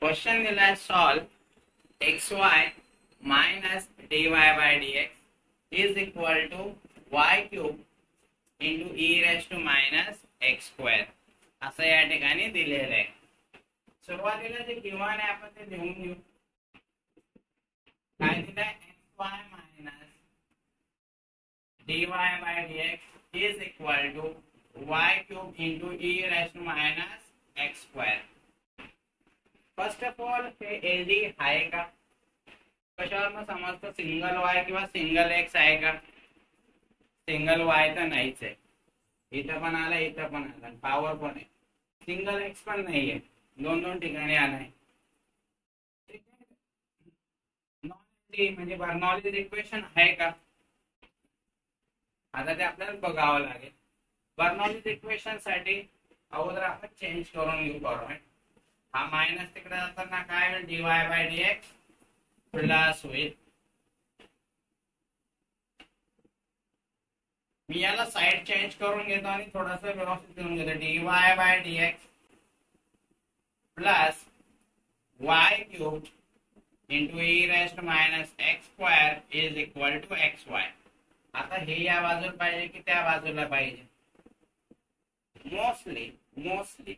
Question दिलाय solve xy minus dy by dx is equal to y cube into e raise to minus x square असं या ठिकाणी दिलेलं आहे. सुरुवातीला जे गिव्हन आहे आपण ते लिहून घेऊ. काय दिलंय xy minus dy by dx is equal to y cube into e raise to minus x square. First of all हे एलडी आहे का, कशावर मग समजतं सिंगल वाय किंवा सिंगल एक्स आहे का. सिंगल वाय तर नाहीच आहे, इथं पण आला इथं पण आला, पॉवर पण आहे. सिंगल एक्स पण नाहीये, दोन दोन ठिकाणी आलाय. नॉन एलडी म्हणजे बर्नौलीज इक्वेशन आहे का, आता ते आपल्याला बघावं लागेल. बर्नौलीज इक्वेशन साठी अगोदर आपण चेंज करून घेऊ फॉर्मॅट. हा मायनस तिकडे जाताना काय होईल, dy बाय dx प्लस होईल. मी याला साइड चेंज करून घेतो आणि थोडासा व्यवस्थित लिहून घेतो. dy by dx plus y cube into e raise to minus X square is equal to xy. आता हे या बाजूला पाहिजे की त्या बाजूला पाहिजे. मोस्टली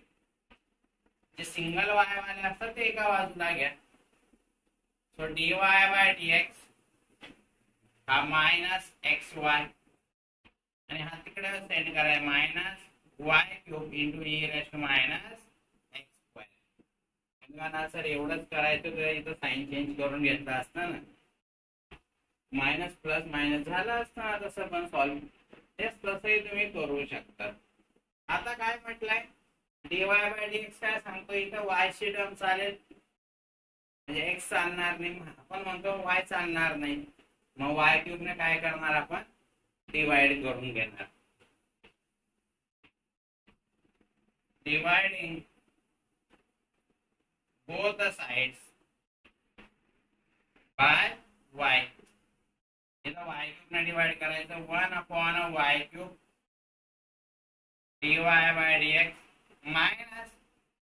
जे सिंगल वाय वाले असतात ते एका बाजूला घ्या. सो dy बाय dx हा मायनस xy आणि हा तिकडे सेंड करायचा minus y cube into e raise to minus X square. Sir एवढंच करायचं तर इथं साइन चेंज करून घेतला असता ना, मायनस प्लस मायनस झालं असतं तसं पण सॉल्व. तेच तसंही तुम्ही करू शकता. आता काय म्हटलंय, dy बाय dx काय सांगतो, इथं y ची टर्म चालेल म्हणजे x चालणार नाही, आपण म्हणतो y चालणार नाही. मग y क्यूब ने काय करणार, आपण डिवाइड करून घेणार. Dividing both the sides by y. इथं y क्यूब ने डिवाइड करायचं 1/y cube dy by dx minus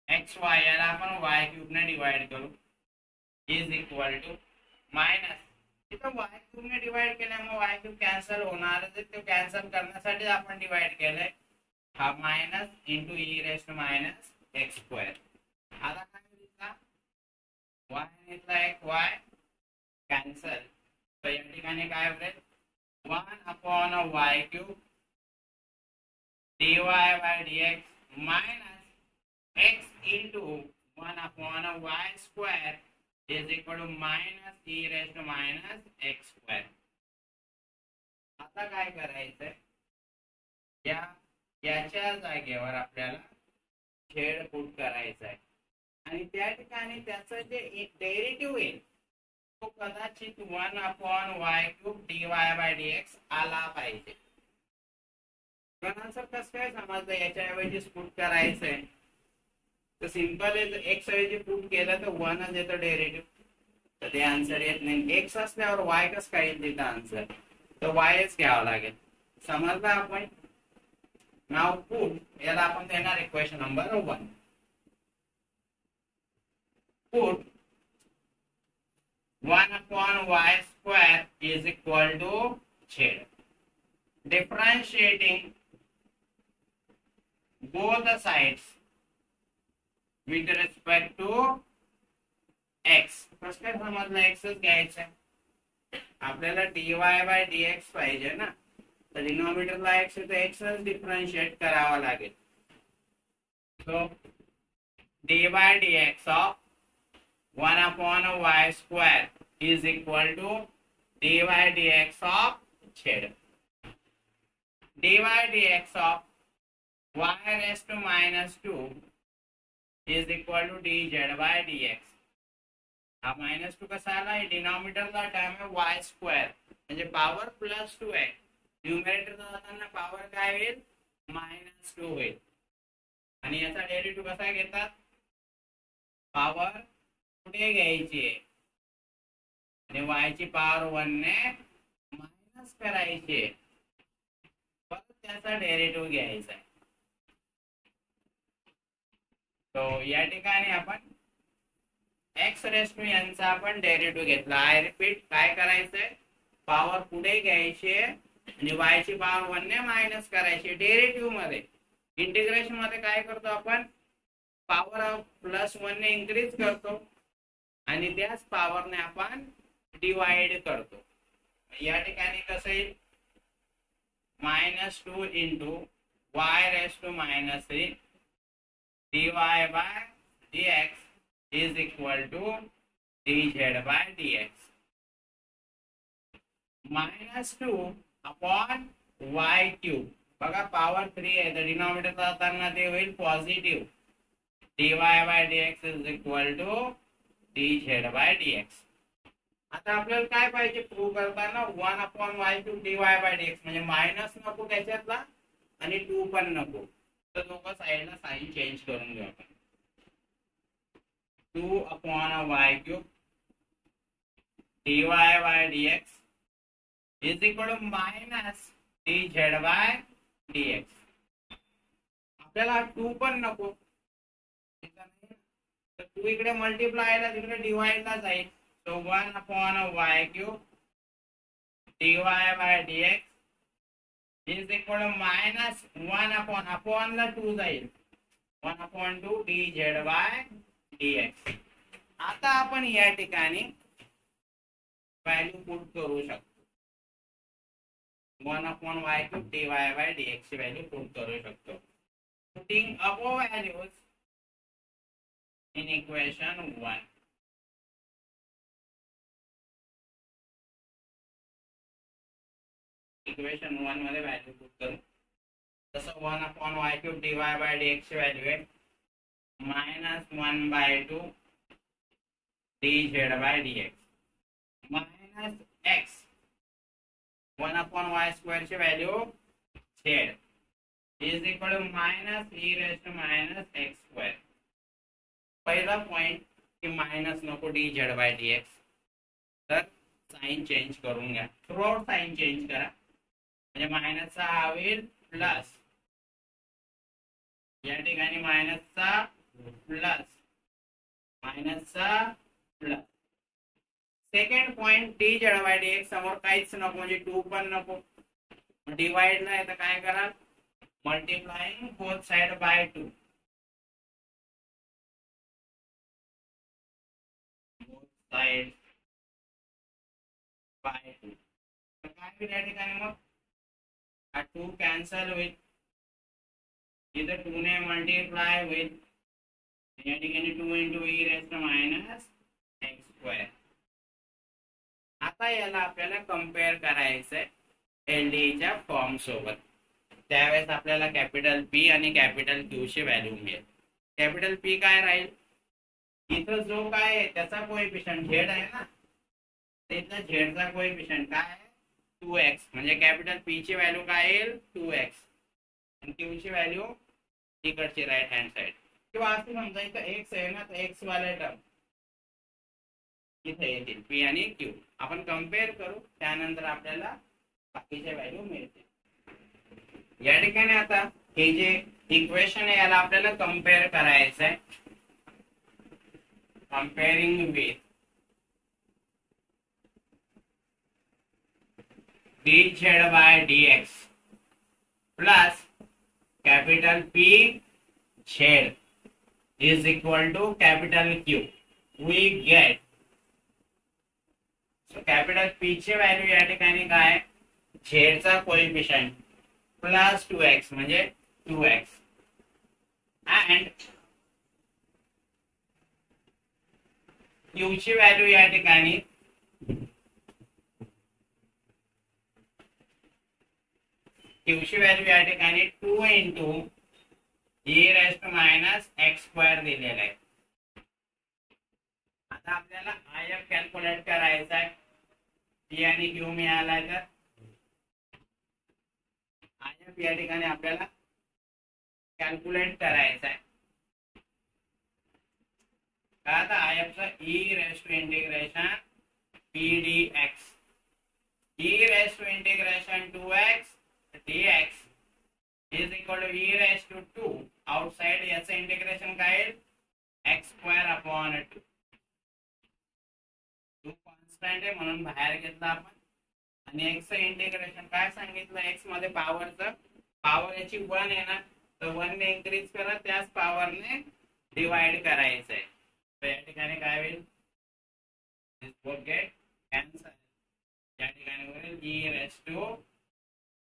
xy याला आपण y क्यूब ने डिवाइड करू इज इक्वल टू मायनस. इथं y क्यूब ने डिवाइड केल्यामुळे y क्यूब कॅन्सल होणार, तो कॅन्सल करण्यासाठी आपण डिवाइड केलंय. हा minus into e raise to minus X square. आता काय घेतला, y घेतला एक y कॅन्सल, तर या ठिकाणी काय होईल 1/y cube dy by dx minus x into 1/y square is equal to minus e raise to minus X square. आता काय करायचंय, याच्या जागेवर आपल्याला छेड पुट करायचा आहे आणि त्या ठिकाणी त्याचं जे डेरिव्हेटिव्ह येईल तो कदाचित 1/y cube dy by dx आला पाहिजे. आन्सर कसं काय समजलं, याच्याऐवजी पुट करायचंय तर सिंपल आहे. एक्स ऐवजी पुट केलं तर 1च येतं डेरिव्हेटिव्ह, तर ते आन्सर येत नाही. एक्स असल्यावर y कसं काय येईल तिथं आन्सर, तर yच घ्यावं लागेल. समजलं आपण. नाव पुट याला आपण देणार equation number 1. Put 1/y square is equal to छेद. Differentiating both the sides with respect to x. First काय समजलं, एक्सच घ्यायचं आपल्याला. dy बाय dx पाहिजे ना, तर डिनॉमिनेटरला x आहे तर एक्सच डिफरेंशिएट करावा लागेल. So dy by dx of 1/y square is equal to dy dx of छेद. dy dx of y raised to minus 2 is equal to dz by dx. हा -2 कसा आला, डिनॉमिनेटरला टर्म आहे y स्क्वेअर म्हणजे पॉवर +2 आहे. न्यूमरेटरला जाताना पॉवर काय होईल, -2 होईल. आणि याचा डेरिव्हेटिव्ह कसा घेतात, पॉवर पुढे घ्यायची आहे आणि y ची पॉवर 1 ने मायनस करायची आहे, परत त्याचा डेरिव्हेटिव्ह घ्यायचा आहे. तो या ठिकाणी आपण एक्स रेस टू यांचा आपण डेरिव्हेटिव्ह घेतला. आय रिपीट, काय करायचंय, पॉवर पुढे घ्यायची आणि y ची पॉवर 1 ने मायनस करायची. डेरिव्हेटिव्ह मध्ये, इंटिग्रेशन मध्ये काय करतो आपण, पॉवर +1 ने इन्क्रीज करतो आणि त्याच पॉवरने आपण डिवाइड करतो. या ठिकाणी कसं येईल, -2 into y raise to -3 dy by dx is equal to dz by dx. -2 upon y cube. बघा पॉवर 3 आहे तर डिनॉमिनेटर जाताना ते होईल positive. dy by dx is equal to dz by dx. आता आपल्याला काय पाहिजे प्रूव्ह करताना, 1 upon y cube dy by dx, म्हणजे मायनस नको त्याच्यातला आणि 2 पण नको, तर दोघं साईडला साइन चेंज करून घेऊ आपण. 2 upon y cube dy by dx is equal to minus dz by dx. आपल्याला 2 पण नको, तर 2 इकडे मल्टिप्लायला तिकडे डिवाइडला जाईल. So 1 upon y cube dy by dx is equal to minus 1 upon ला 2 जाईल, 1 upon 2 dz by dx. आता आपण या ठिकाणी व्हॅल्यू पुट करू शकतो. 1 upon y cube dy by dx ची व्हॅल्यू पुट करू शकतो. Putting above values in equation 1. Equation 1 मध्ये व्हॅल्यू पुट करू. तसं 1 upon y cube dy by dx ची व्हॅल्यू आहे -1/2 dz by dx minus x 1 upon y square ची value z is equal to minus e raised to minus x square. पहिला point की minus नको dz by dx, तर sign change करून घ्या. Throughout sign change करा, म्हणजे मायनसचा हा होईल प्लस, या ठिकाणी मायनसचा प्लस, मायनसचा plus. Second point dz by dx समोर काहीच नको, म्हणजे 2 पण नको. डिवाइड ला तर काय करा, multiplying both side by 2. Both side by 2. तर काय होईल या ठिकाणी, मग हा 2 कॅन्सल होईल, इथं 2 ने मल्टिप्लाय होईल, या ठिकाणी 2 into e raise to minus X square. आता याला आपल्याला कम्पेअर करायचंय एलडीच्या फॉर्म सोबत. त्यावेळेस आपल्याला कॅपिटल पी आणि कॅपिटल क्यू ची व्हॅल्यू मिळेल. कॅपिटल पी काय राहील, इथं जो काय आहे त्याचा कोएफिशियंट झेड आहे ना, इथं झेडचा कोएफिशियंट काय आहे 2x, म्हणजे कॅपिटल पी ची व्हॅल्यू काय येईल 2x आणि क्यू ची व्हॅल्यू इकडची राईट हँड साइड. किंवा असं समजा इथं x आहे ना, तर x वाले टर्म इथे येतील पी आणि क्यू. आपण कम्पेअर करू, त्यानंतर आपल्याला बाकीच्या व्हॅल्यू मिळतील. या ठिकाणी आता हे जे इक्वेशन आहे याला आपल्याला कम्पेअर करायचं आहे. Comparing with dz by dx plus capital P z is equal to capital Q. We get, so capital P ची व्हॅल्यू या ठिकाणी काय, z चा कोएफिशियंट प्लस 2x म्हणजे 2x and Q ची व्हॅल्यू या ठिकाणी Q ची व्हॅल्यू या ठिकाणी 2 into e raise to minus X square दिलेला आहे. आता आपल्याला IF कॅल्क्युलेट करायचा आहे. P आणि Q मिळाला तर IF या ठिकाणी आपल्याला कॅल्क्युलेट करायचा आहे. आता IF चा e raise to integration p dx, e raise to integration 2x dx is equal to e raised to 2. Outside याचं इंटिग्रेशन काय येईल x स्क्वेअर अपॉन 2. कॉन्स्टंट आहे म्हणून बाहेर घेतला आपण. आणि एक्सचं इंटिग्रेशन काय सांगितलं, एक्स मध्ये पॉवरचं पॉवर याची 1 आहे ना, तर 1 ने इन्क्रीज करा, त्याच पॉवरने डिवाइड करायचं आहे. तर या ठिकाणी काय होईल, दिस बोथ गेट कॅन्सल. या ठिकाणी होईल e raised to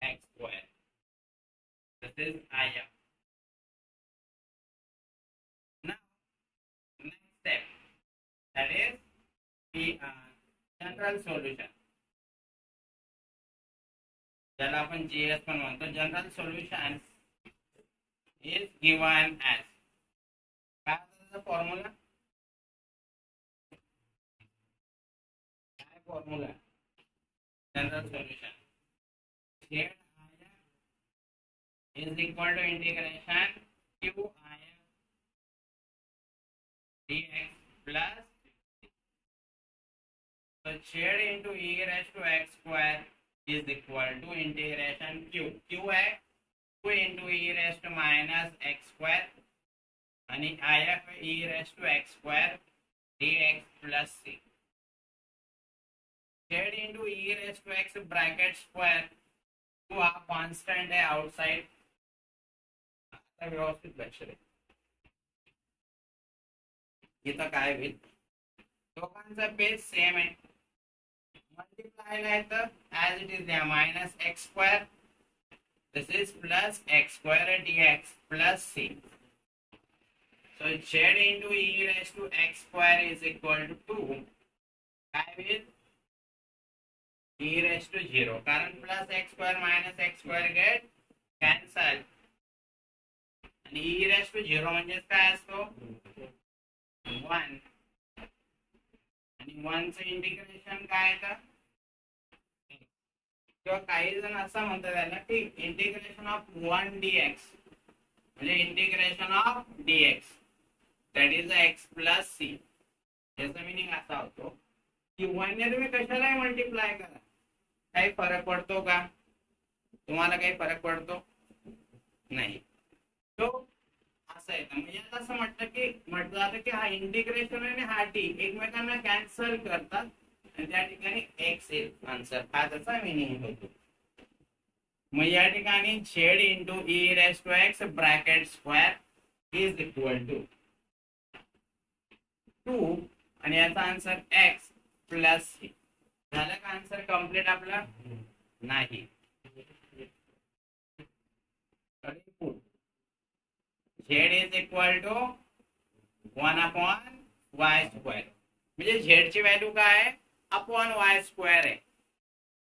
x square. This is I. Now next step, that is the general solution. ज्याला आपण GS पण म्हणतो. General solution is given as, काय त्याचा फॉर्म्युला, काय formula general solution, z is equal to integration q dx plus, so z into e raised to x square is equal to integration q है 2 into e raised to minus x square and if e raised to x square dx plus c. z into e raised to x bracket square तो हा constant आहे outside. आता व्यवस्थित लक्ष दे, इथं काय होईल, दोघांचा बेस सेम आहे, मल्टिप्लाय आहे तर ऍज इट इज द्या minus X square, this is plus x square dx plus c. So z into e raised to x square is equal to 2. काय होईल, e raised to 0, कारण plus x square minus X square get cancel. आणि e raised to 0 म्हणजे काय असतो, 1. आणि 1 चं integration काय आहे, किंवा काही जण असं म्हणतात त्याला की इंटिग्रेशन ऑफ 1 dx म्हणजे integration of dx that is x plus c. याचा मिनिंग असा होतो की 1 ने तुम्ही कशाला मल्टिप्लाय करा, काही फरक पडतो का, तुम्हाला काही फरक पडतो नाही. तो असं आहे, म्हणजे असं म्हटलं जातं की हा इंटिग्रेशन आणि हा टी एकमेकांना कॅन्सल करतात आणि त्या ठिकाणी एक्स येईल आन्सर, हा त्याचा मिनिंग होतो. मग या ठिकाणी z into e raised to x bracket square is equal to 2 आणि याचा आन्सर x प्लस c. झालं का आन्सर कम्प्लीट आपला, नाही. z is equal to 1 upon y square, म्हणजे z ची व्हॅल्यू काय आहे, अपॉन y स्क्वेअर आहे,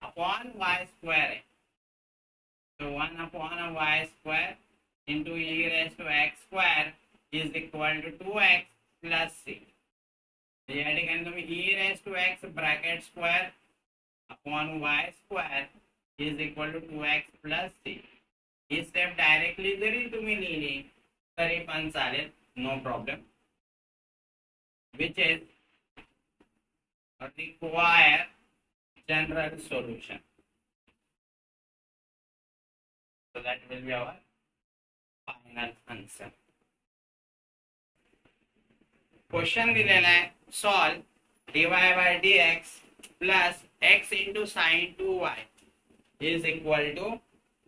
अपॉन y स्क्वेअर आहे. So 1 upon a y square into e raised to x square is equal to 2x plus c. या ठिकाणी तुम्ही e raised to x bracket square upon y square is equal to 2x plus c. ही step directly जरी तुम्ही लिहिली तरी पण चालेल, no problem. Which is require general solution. So that will be our final answer. Question दिलेला आहे, solve dy by dx plus x into sin 2y is equal to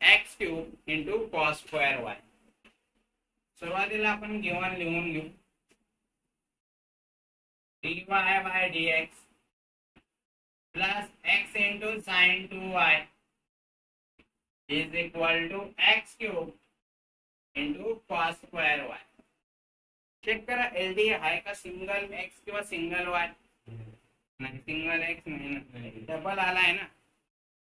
x cube into cos square y. सुरुवातीला आपण given लिहून घेऊ, dy by dx plus x into sin 2y is equal to x cube into cos square y. Check करा LD आहे का single x किंवा single y, नाही single x नाही, डबल आलाय ना.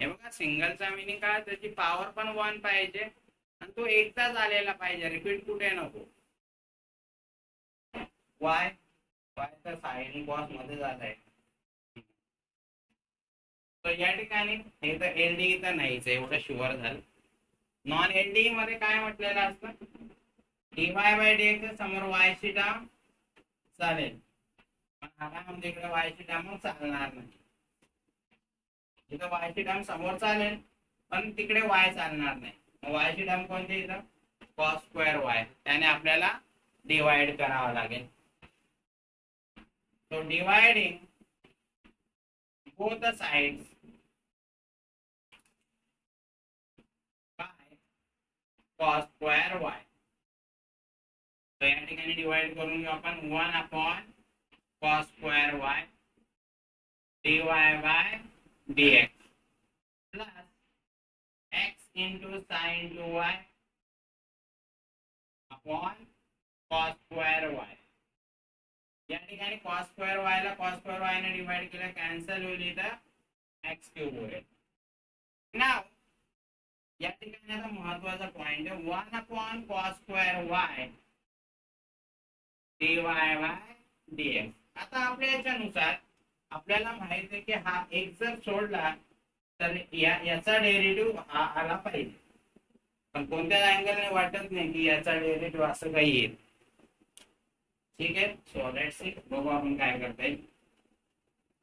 हे बघा सिंगलचा मिनिंग काय, त्याची पॉवर पण 1 पाहिजे आणि तो एकदाच आलेला पाहिजे, रिपीट कुठे नको. y तर साइन कॉस मध्ये झालाय, तर या ठिकाणी हे तर एलडी तर नाहीच आहे, एवढं शुअर झालं. नॉन एलडी मध्ये काय म्हटलेलं असतं, dy बाय dx समोर y ची टर्म चालेल, पण आता म्हणजे इकडे y ची टर्म चालणार नाही. इथं y ची टर्म समोर चालेल पण तिकडे y चालणार नाही. y ची टर्म कोणती इथं, cos स्क्वेअर y, त्याने आपल्याला डिवाइड करावं लागेल. So dividing both the sides by cos square y. तो या ठिकाणी डिवाइड करून घेऊ आपण 1 upon cos square y dy by dx plus x into sin 2y upon cos square y. या ठिकाणी cos square y ला cos square y ने डिवाइड केलं कॅन्सल होईल इथं x क्यूब होईल. नाव या ठिकाणी आता महत्त्वाचा पॉइंट आहे 1 upon cos square y dy by dx. आता आपल्या याच्यानुसार आपल्याला माहित आहे की हा एक जर सोडला तर याचा डेरिव्हेटिव्ह हा आला पाहिजे, पण कोणत्या अँगलने वाटत नाही की याचा डेरिव्हेटिव्ह असं काही येईल. ठीक आहे, सो लेट्स सी, बघू आपण काय करता येईल.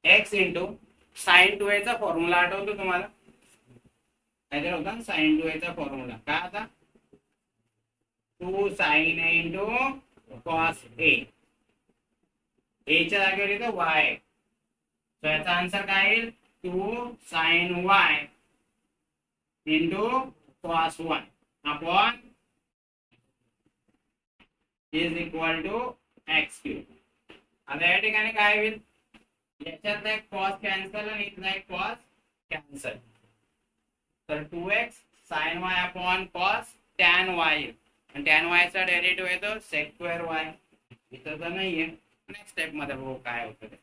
x इंटू साइन 2a चा फॉर्म्युला आठवतो तुम्हाला? काय होता साइन 2a चा फॉर्म्युला काय होता? 2 sin a into cos a. a च्या जागेवर येतो y, सो याचा आन्सर काय येईल? 2 sin y into cos y upon is equal to x cube. आता या ठिकाणी काय होईल? याच्यातला एक cos कॅन्सल आणि इथला एक cos कॅन्सल, तर 2x sin y upon cos tan y, आणि tan y चा डेरिव्हेटिव्ह येतो sec square y. इथं तर नाहीये. नेक्स्ट स्टेप मध्ये बघू काय होतं ते.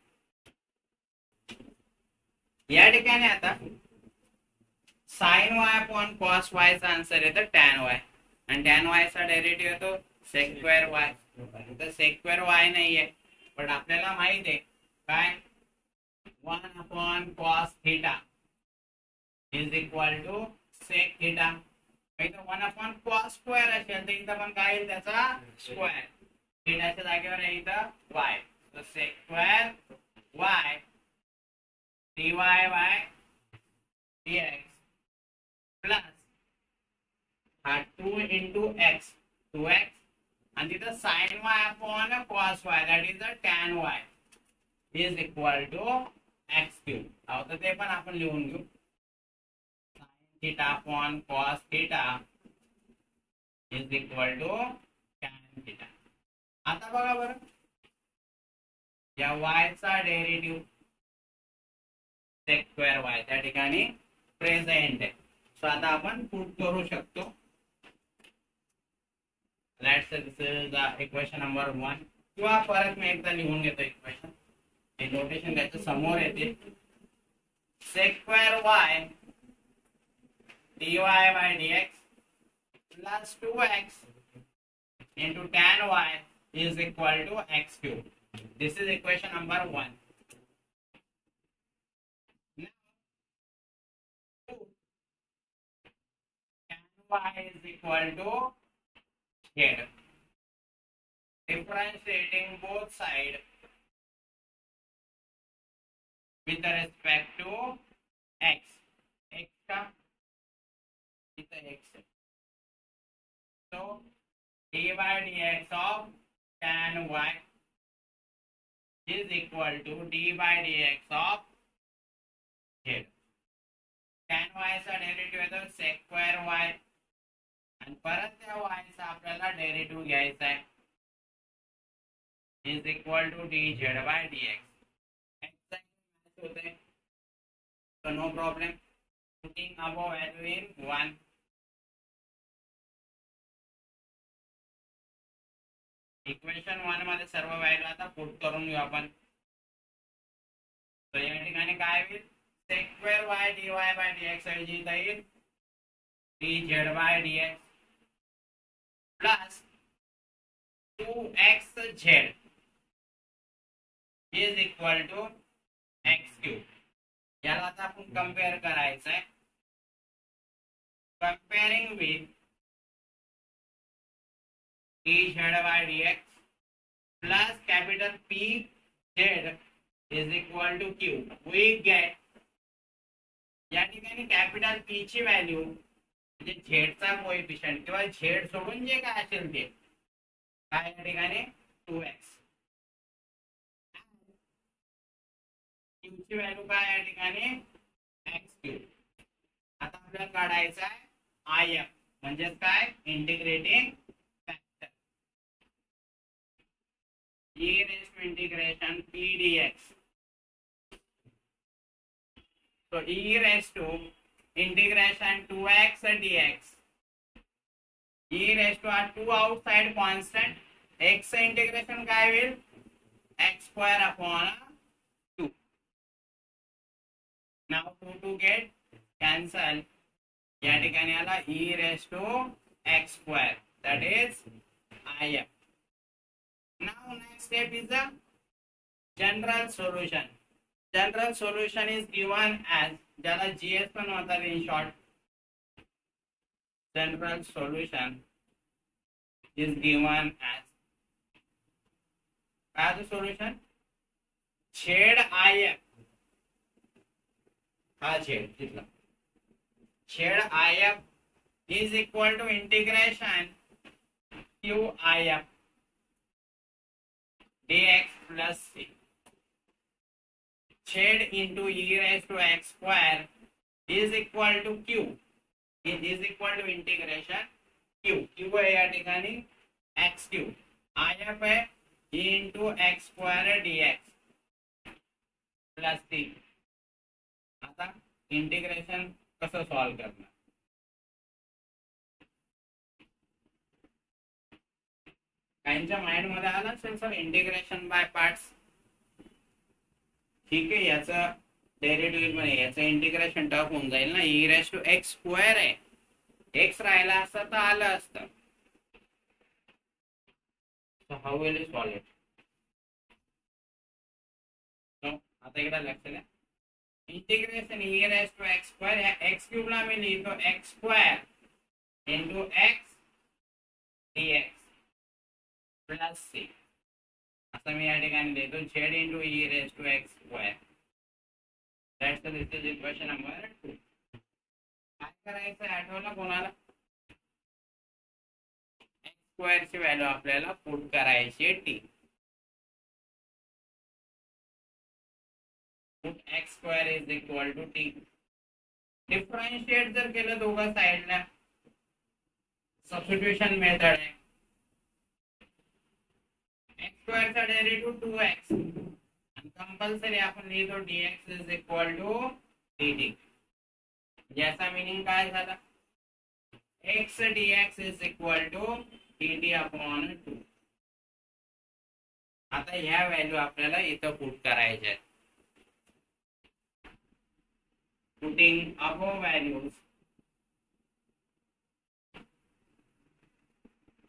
या ठिकाणी आता sin y upon cos y चा आन्सर येतो tan y, आणि tan y चा डेरिव्हेटिव्ह येतो sec square y. तर sec square y नाहीये, पण आपल्याला माहित आहे काय 1 upon cos theta is equal to sec theta. इथं 1 अपॉन cos स्क्वेअर असेल तर इथं पण काय येईल त्याचा स्क्वेअर. थीटाच्या जागेवर आहे इथं y, तर sec square y dy by dx plus हा 2 into x 2x आणि तिथं sin y upon cos y that is the tan y is equal to x cube. आता ते पण आपण लिहून घेऊ. sin theta upon cos theta is equal to tan theta. आता बघा बरं, या y चा डेरिव्हेटिव्ह sec square y त्या ठिकाणी प्रेझेंट आहे, सो आता आपण पुट करू शकतो. Let's say this is the equation number 1, किंवा परत मी एकदा लिहून घेतो इक्वेशन. हे नोटेशन त्याच्या समोर येते. sec square y dy by dx plus 2x into tan y is equal to x cube. This is equation number 1. Now, tan y is equal to here. Differentiating both sides with respect to x. X का इथं x. So dy by dx of tan y is equal to d by dx of here. tan y चा derivative येतो sec square y, आणि परत त्या y चा आपल्याला derivative घ्यायचा आहे is equal to dz by dx. Exact होते, so no problem. Putting above value in 1. Equation 1 मध्ये सर्व व्हॅल्यू आता पुट करून घेऊ आपण. तर या ठिकाणी काय होईल? sec square y dy by dx ऐवजी इथं येईल dz by dx plus 2xz is equal to x cube. याला आता आपण कंपेअर करायचं आहे. Comparing with dz by dx plus capital P z is equal to q. We get या ठिकाणी कॅपिटल P ची व्हॅल्यू म्हणजे z चा कोएफिशिएंट किंवा z सोडून जे काय असेल ते काय या ठिकाणी 2x. क्यू ची व्हॅल्यू काय या ठिकाणी एक्स क्यू. आता आपल्याला काढायचं आहे आय एफ म्हणजे काय integrating factor e raised to integration p dx. So e raised to integration 2x dx. e raised to our two outside constant x integration काय होईल x square upon 2. Now 2 get cancel. या ठिकाणी आला e raised to x square, that is if. Now next step is the general solution. General solution is given as ज्याला GS पण म्हणतात in short. General solution is given as the solution छेद IF हा छेद तिथला छेद IF is equal to integration QIF dx plus c. छेद into e raised to x square is equal to q. It is equal to integration q. q है या ठिकाणी x q. if है e into x square dx plus c. आता integration कसं solve करणार काहींच्या mind मध्ये आलं असेल सर इंटिग्रेशन बाय पार्ट्स. ठीक आहे याचं डेरिव्हेटिव्ह मध्ये याचं इंटिग्रेशन टफ होऊन जाईल ना. e raised to x square आहे x राहिला असता तर आलं असतं. so how will you solve it? so आता एकदा लक्ष द्या integration e raised to x square या x क्यूब ला मी लिहितो x square into x dx plus c. आता मी या ठिकाणी लिहितो z into e raised to x square. That's the this is equation number 2. काय करायचं आठवलं कोणाला x स्क्वेअर ची व्हॅल्यू आपल्याला पुट करायची t. Put x square is equal to t. Differentiate जर केलं दोघं साइडला सबस्टिट्यूशन मेथड आहे. x स्क्वेअर चा डेरिव्हेटिव्ह 2x आणि कंपल्सरी आपण लिहितो dx is equal to dt. याचा मीनिंग काय झाला x dx is equal to dt upon 2. आता ह्या व्हॅल्यू आपल्याला इथं पुट करायच्या आहेत. Putting above values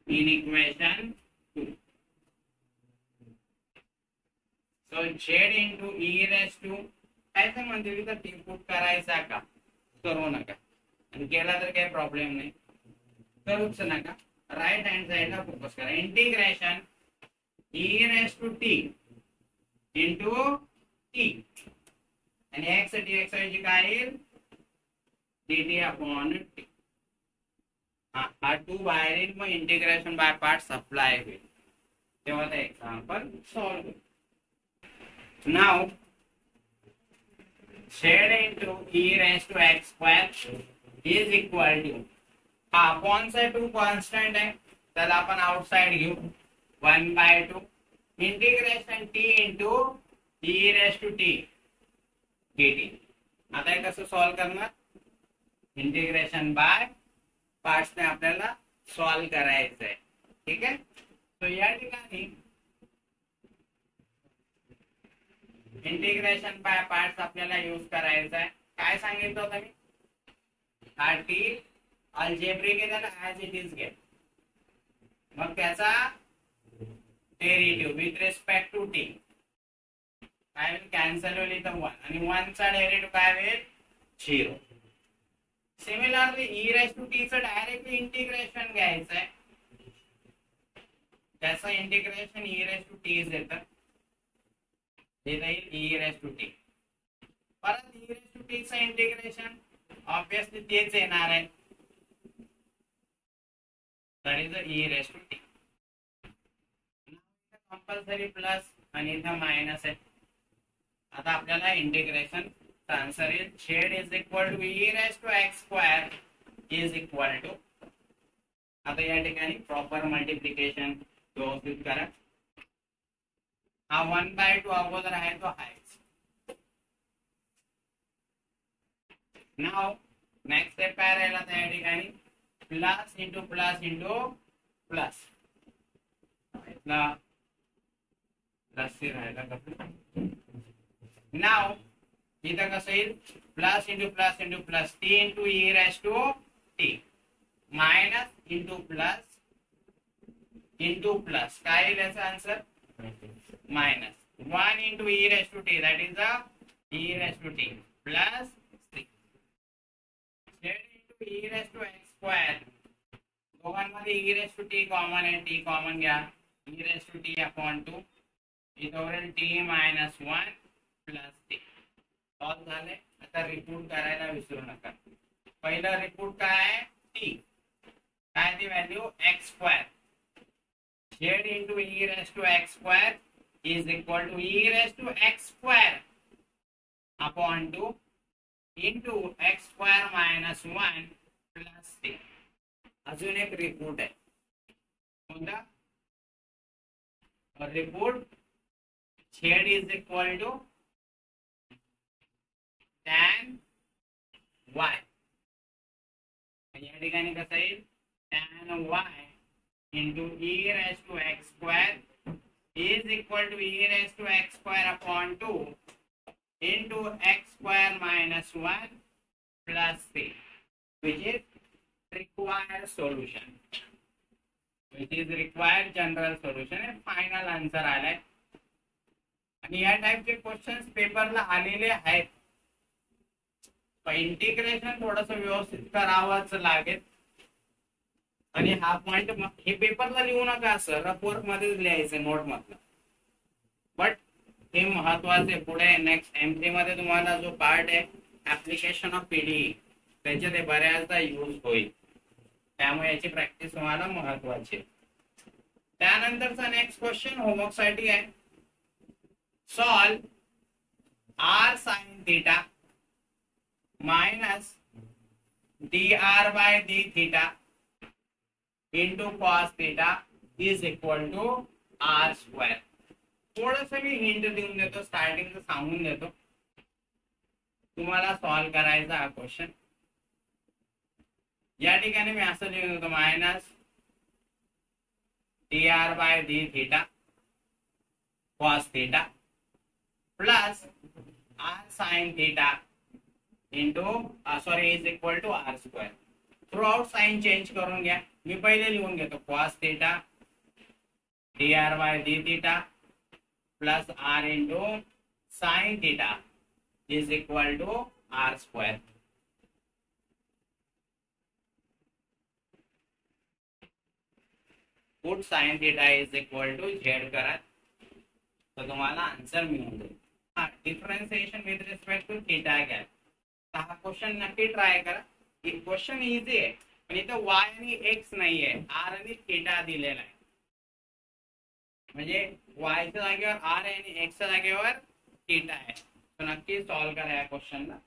in equation 2. So z into e raised to काय तर म्हणते तिथं t पुट करायचा का करू नका आणि केला तर काही प्रॉब्लेम नाही करूच नका. राईट हँड साइडला फोकस करा. Integration e raised to t into t आणि x dx ऐवजी काय येईल dt अपॉन t. हा 2 बाहेर येईल मग इंटिग्रेशन बाय पार्ट्स अप्लाय होईल तेव्हा ते एक्झाम्पल सॉल्व होईल. Now z into e raised to x square is equal to upon say 2 constant है त्याला आपण आउटसाइड घेऊ 1/2 integration t into e raised to t dt. आता हे कसं सॉल्व करणार इंटिग्रेशन बाय पार्ट्स ने आपल्याला सॉल्व करायचं आहे. ठीक आहे. तो या ठिकाणी इंटिग्रेशन बाय पार्ट्स आपल्याला यूज करायचं आहे. काय सांगितलं होतं मी हा टी अल्जेब्रिक आहे त्याला ऍज इट इज घे मग त्याचा derivative with respect to t काय होईल कॅन्सल होईल इथं 1 आणि 1 चा डेरिव्हेटिव्ह काय होईल 0. Similarly e raised to t चं डायरेक्टली इंटिग्रेशन घ्यायचं आहे. त्याचं integration e raised to t येतं हे राहील e raised to t. परत e raised to t चं इंटिग्रेशन ऑब्वियसली तेच येणार आहे that is e raised to t. Compulsory plus आणि इथं मायनस आहे आता आपल्याला इंटिग्रेशन आन्सर येईल z is equal to e raise to x square is equal to, आता या ठिकाणी प्रॉपर मल्टिप्लिकेशन व्यवस्थित करा. हा 1/2 अगोदर आहे तो आहेच. नाव नेक्स्ट स्टेप काय राहिला त्या ठिकाणी plus into plus into plus, इथला प्लस राहिला का. नाव इथं कसं येईल plus into plus into plus t into e raise to t minus into plus into plus काय येईल याचा answer minus 1 into e raise to t that is the e raise to t plus z into e raise to x square, दोघांमध्ये e raise to t common आहे, t common घ्या, E raise to T upon 2 इथं उरेल T minus 1 plus T. Solve झाले. आता repeat करायला विसरू नका. पहिला रिपीट काय आहे टी, काय ती value x square, z into e raise to x square is equal to e raise to x square upon 2 into x square minus 1 plus t. अजून एक रिपोर्ट आहे कोणता report z is equal to tan y, या ठिकाणी कसं येईल tan y into e raise to x square is equal to e raise to x square upon 2 into x square minus 1 plus 3, which is required solution, which is required general solution and final answer आलाय. आणि या टाइपचे questions पेपरला आलेले आहेत. Integration थोडस व्यवस्थित करावंच लागेल. आणि हा पॉइंट हे पेपरला लिहू नका, असं रफ वर्क मध्ये लिहायचं नोट मधलं, बट हे महत्वाचे. पुढे नेक्स्ट M3 मध्ये तुम्हाला जो पार्ट आहे ऍप्लिकेशन ऑफ पीडीई, त्याचे ते बऱ्याचदा यूज होईल, त्यामुळे याची प्रॅक्टिस तुम्हाला महत्वाची. त्यानंतरचा नेक्स्ट क्वेश्चन होमवर्क साठी आहे. Solve r sin theta minus dr by d theta into cos theta is equal to r square. थोडस मी हिंट देऊन देतो, स्टार्टिंग सांगून देतो, तुम्हाला सॉल्व करायचा हा क्वेश्चन. या ठिकाणी मी असं लिहून देतो minus dr by d theta cos theta plus r sin theta into sorry is equal to r square. Throughout sign change करून घ्या. मी पहिले लिहून घेतो cos theta dr by d theta plus r into sine theta is equal to r square. Put sine theta is equal to z करा तर तुम्हाला answer मिळून जाईल. हा differentiation with respect to theta घ्या. हा क्वेश्चन नक्की ट्राय करा. क्वेश्चन इझी आहे, पण इथं y आणि x नाही आहे, r आणि थीटा दिलेला आहे. म्हणजे y च्या जागेवर r आहे आणि x च्या जागेवर थीटा आहे. तर नक्की सॉल्व करा या क्वेश्चनला.